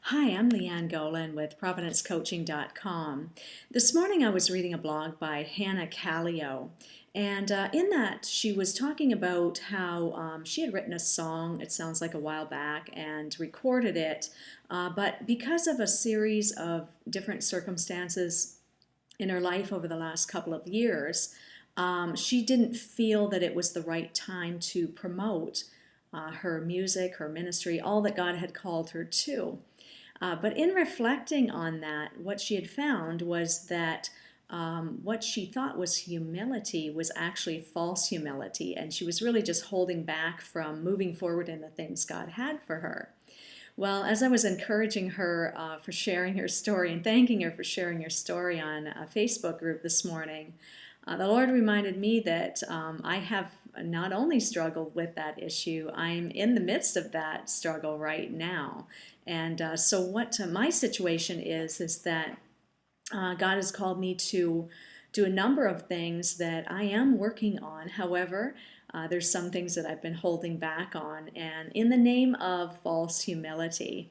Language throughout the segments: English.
Hi, I'm Leanne Golan with ProvidenceCoaching.com. This morning I was reading a blog by Hannah Callio, and in that she was talking about how she had written a song, it sounds like a while back, and recorded it, but because of a series of different circumstances in her life over the last couple of years, she didn't feel that it was the right time to promote her music, her ministry, all that God had called her to. But in reflecting on that, what she had found was that what she thought was humility was actually false humility, and she was really just holding back from moving forward in the things God had for her. Well, as I was encouraging her for sharing her story and thanking her for sharing her story on a Facebook group this morning, the Lord reminded me that I have not only struggled with that issue, I'm in the midst of that struggle right now. And so, what my situation is that God has called me to do a number of things that I am working on. However, there's some things that I've been holding back on, and in the name of false humility.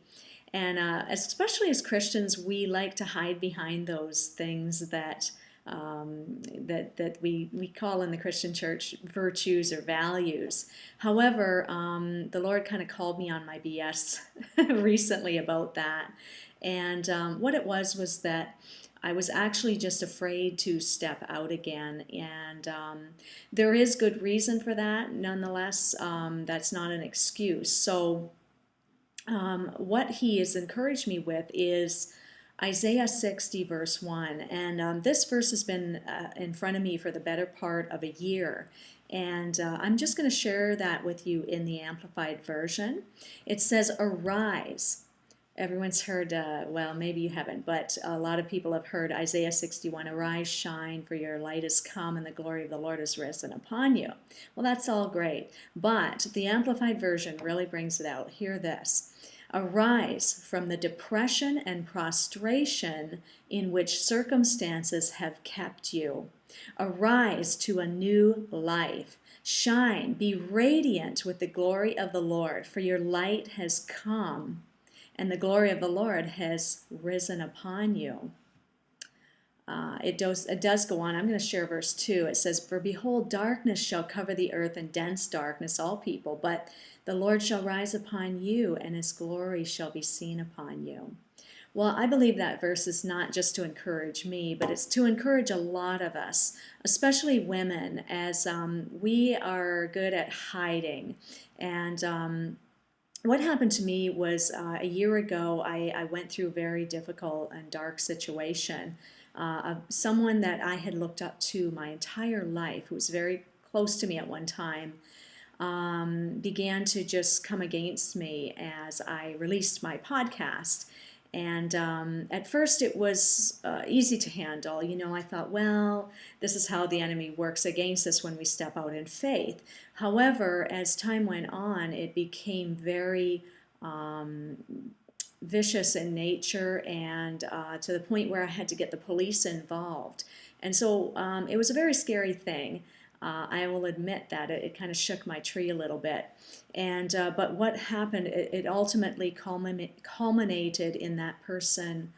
And especially as Christians, we like to hide behind those things that we call in the Christian church virtues or values. However, the Lord kind of called me on my BS recently about that. And what it was that I was actually just afraid to step out again. And there is good reason for that. Nonetheless, that's not an excuse. So what he has encouraged me with is Isaiah 60, verse 1. And this verse has been in front of me for the better part of a year. And I'm just going to share that with you in the Amplified Version. It says, "Arise." Everyone's heard, well, maybe you haven't, but a lot of people have heard Isaiah 61, "Arise, shine, for your light is come, and the glory of the Lord is risen upon you." Well, that's all great, but the Amplified Version really brings it out. Hear this. "Arise from the depression and prostration in which circumstances have kept you. Arise to a new life. Shine, be radiant with the glory of the Lord, for your light has come, and the glory of the Lord has risen upon you." It does go on. I'm going to share verse 2. It says, "For behold, darkness shall cover the earth, and dense darkness all people. But the Lord shall rise upon you, and his glory shall be seen upon you." Well, I believe that verse is not just to encourage me, but it's to encourage a lot of us, especially women, as we are good at hiding. And what happened to me was a year ago, I went through a very difficult and dark situation. Someone that I had looked up to my entire life, who was very close to me at one time, began to just come against me as I released my podcast. And at first it was easy to handle. You know, I thought, well, this is how the enemy works against us when we step out in faith. However, as time went on, it became very vicious in nature, and to the point where I had to get the police involved. And so it was a very scary thing. I will admit that it kind of shook my tree a little bit. And but what happened? It ultimately culminated in that person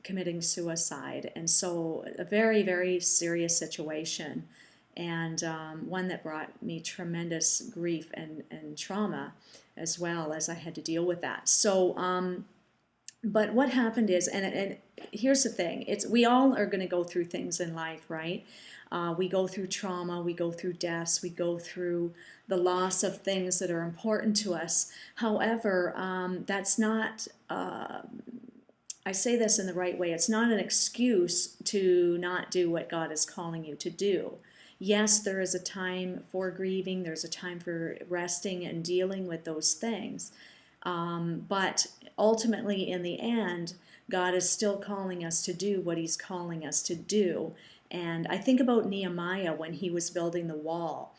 committing suicide, and so a very, very serious situation, and one that brought me tremendous grief and trauma, as well as I had to deal with that. So but what happened is, and here's the thing, it's we all are going to go through things in life, right? We go through trauma, we go through deaths, we go through the loss of things that are important to us. However, that's not, I say this in the right way, it's not an excuse to not do what God is calling you to do. Yes, there is a time for grieving, there's a time for resting and dealing with those things. But ultimately, in the end, God is still calling us to do what he's calling us to do. And I think about Nehemiah when he was building the wall.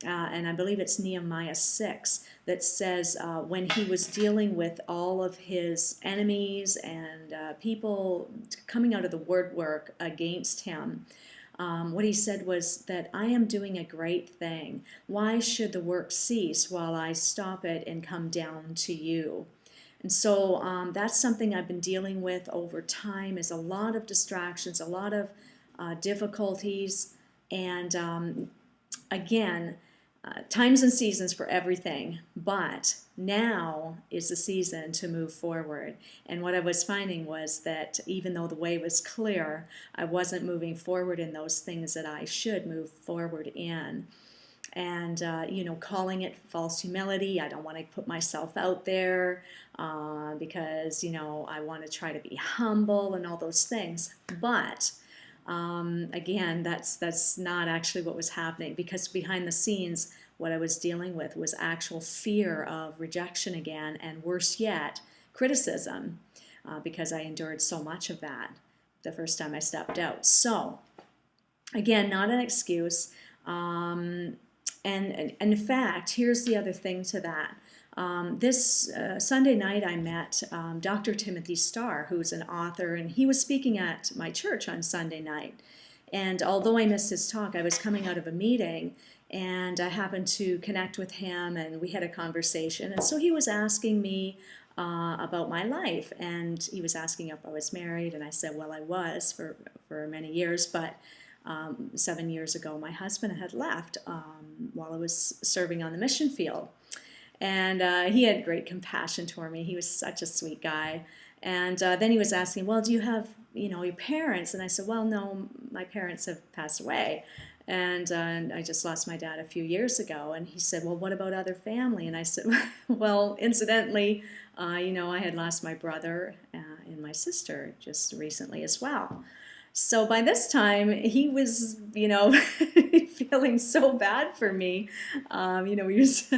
And I believe it's Nehemiah 6 that says when he was dealing with all of his enemies and people coming out of the woodwork against him, what he said was that I am doing a great thing. Why should the work cease while I stop it and come down to you? And so that's something I've been dealing with over time, is a lot of distractions, a lot of difficulties, and again, times and seasons for everything, but now is the season to move forward. And what I was finding was that even though the way was clear, I wasn't moving forward in those things that I should move forward in. And, calling it false humility. I don't want to put myself out there because, I want to try to be humble and all those things. But again, that's not actually what was happening, because behind the scenes, what I was dealing with was actual fear of rejection again, and worse yet, criticism, because I endured so much of that the first time I stepped out. So, again, not an excuse. And in fact, here's the other thing to that. This Sunday night, I met Dr. Timothy Starr, who's an author, and he was speaking at my church on Sunday night. And although I missed his talk, I was coming out of a meeting, and I happened to connect with him, and we had a conversation. And so he was asking me about my life, and he was asking if I was married, and I said, well, I was for many years, but 7 years ago, my husband had left while I was serving on the mission field. And he had great compassion toward me. He was such a sweet guy. And then he was asking, well, do you have, your parents? And I said, well, no, my parents have passed away. And I just lost my dad a few years ago. And he said, well, what about other family? And I said, well, incidentally, I had lost my brother and my sister just recently as well. So by this time, he was, feeling so bad for me. He was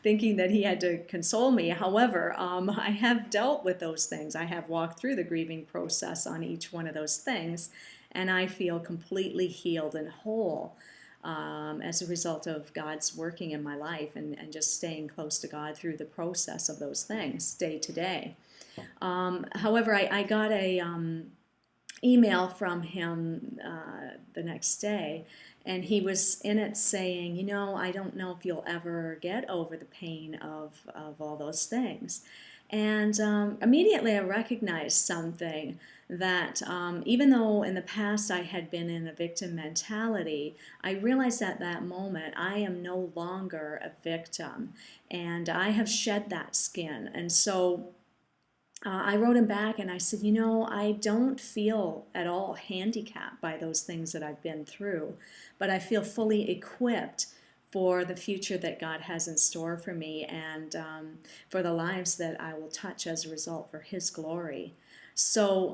thinking that he had to console me. However, I have dealt with those things. I have walked through the grieving process on each one of those things, and I feel completely healed and whole as a result of God's working in my life and just staying close to God through the process of those things day to day. However, I got a email from him the next day, and he was in it saying, I don't know if you'll ever get over the pain of all those things. And immediately I recognized something, that even though in the past I had been in a victim mentality, I realized at that moment I am no longer a victim, and I have shed that skin. And so I wrote him back and I said, I don't feel at all handicapped by those things that I've been through, but I feel fully equipped for the future that God has in store for me, and for the lives that I will touch as a result for His glory. So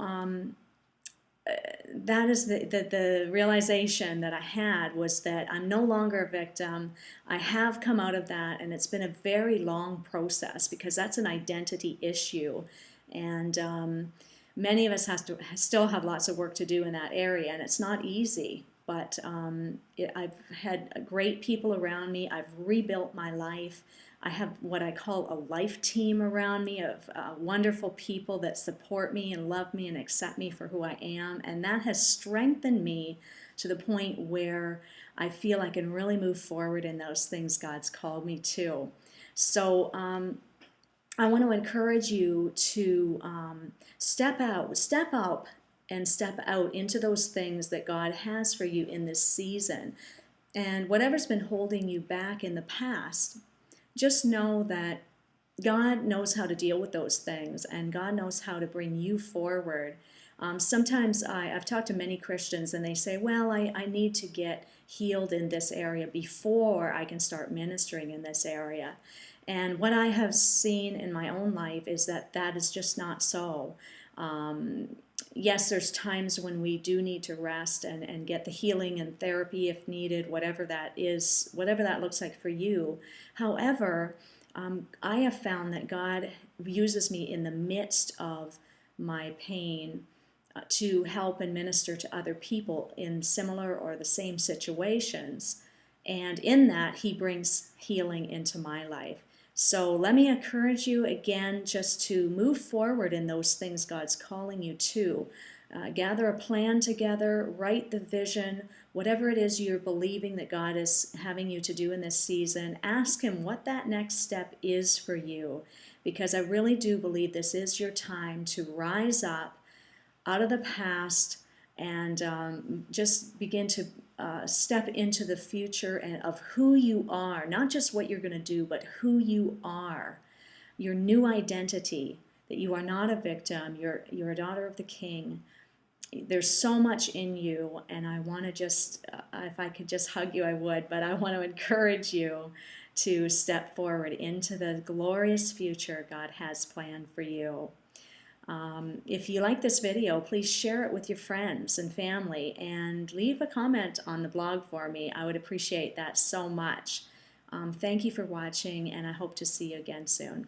that is the realization that I had, was that I'm no longer a victim. I have come out of that, and it's been a very long process, because that's an identity issue. And many of us still have lots of work to do in that area, and it's not easy. But I've had great people around me. I've rebuilt my life. I have what I call a life team around me of wonderful people that support me and love me and accept me for who I am. And that has strengthened me to the point where I feel I can really move forward in those things God's called me to. So I want to encourage you to step up and step out into those things that God has for you in this season. And whatever's been holding you back in the past, just know that God knows how to deal with those things, and God knows how to bring you forward. Sometimes I've talked to many Christians, and they say, well, I need to get healed in this area before I can start ministering in this area. And what I have seen in my own life is that that is just not so. Yes, there's times when we do need to rest and get the healing and therapy if needed, whatever that is, whatever that looks like for you. However, I have found that God uses me in the midst of my pain to help and minister to other people in similar or the same situations. And in that, He brings healing into my life. So let me encourage you again just to move forward in those things God's calling you to. Gather a plan together, write the vision, whatever it is you're believing that God is having you to do in this season. Ask Him what that next step is for you. because I really do believe this is your time to rise up out of the past and just begin to step into the future and of who you are, not just what you're going to do, but who you are, your new identity, that you are not a victim, you're a daughter of the King. There's so much in you, and I want to just, if I could just hug you, I would, but I want to encourage you to step forward into the glorious future God has planned for you. If you like this video, please share it with your friends and family and leave a comment on the blog for me. I would appreciate that so much. Thank you for watching, and I hope to see you again soon.